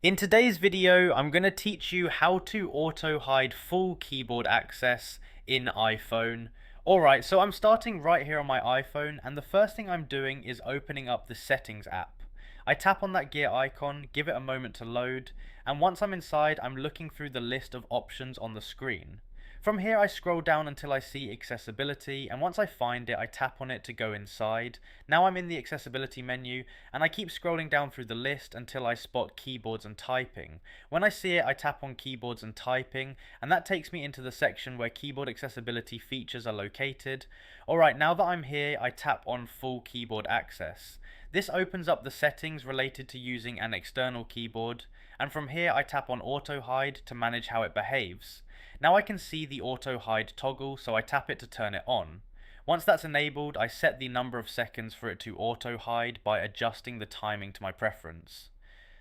In today's video, I'm going to teach you how to auto-hide full keyboard access in iPhone. Alright, so I'm starting right here on my iPhone, and the first thing I'm doing is opening up the Settings app. I tap on that gear icon, give it a moment to load, and once I'm inside, I'm looking through the list of options on the screen. From here I scroll down until I see accessibility, and once I find it I tap on it to go inside. Now I'm in the accessibility menu and I keep scrolling down through the list until I spot keyboards and typing. When I see it I tap on keyboards and typing, and that takes me into the section where keyboard accessibility features are located. Alright, now that I'm here I tap on full keyboard access. This opens up the settings related to using an external keyboard, and from here I tap on auto hide to manage how it behaves. Now I can see the auto hide toggle, so I tap it to turn it on. Once that's enabled, I set the number of seconds for it to auto hide by adjusting the timing to my preference.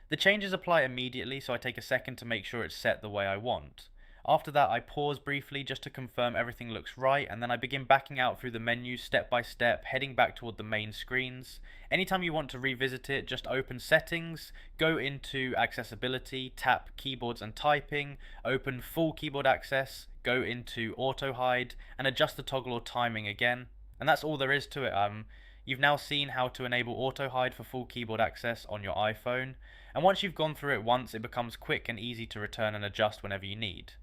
The changes apply immediately, so I take a second to make sure it's set the way I want. After that I pause briefly just to confirm everything looks right, and then I begin backing out through the menus step by step, heading back toward the main screens. Anytime you want to revisit it, just open settings, go into accessibility, tap keyboards and typing, open full keyboard access, go into auto hide, and adjust the toggle or timing again. And that's all there is to it. You've now seen how to enable auto hide for full keyboard access on your iPhone, and once you've gone through it once, it becomes quick and easy to return and adjust whenever you need.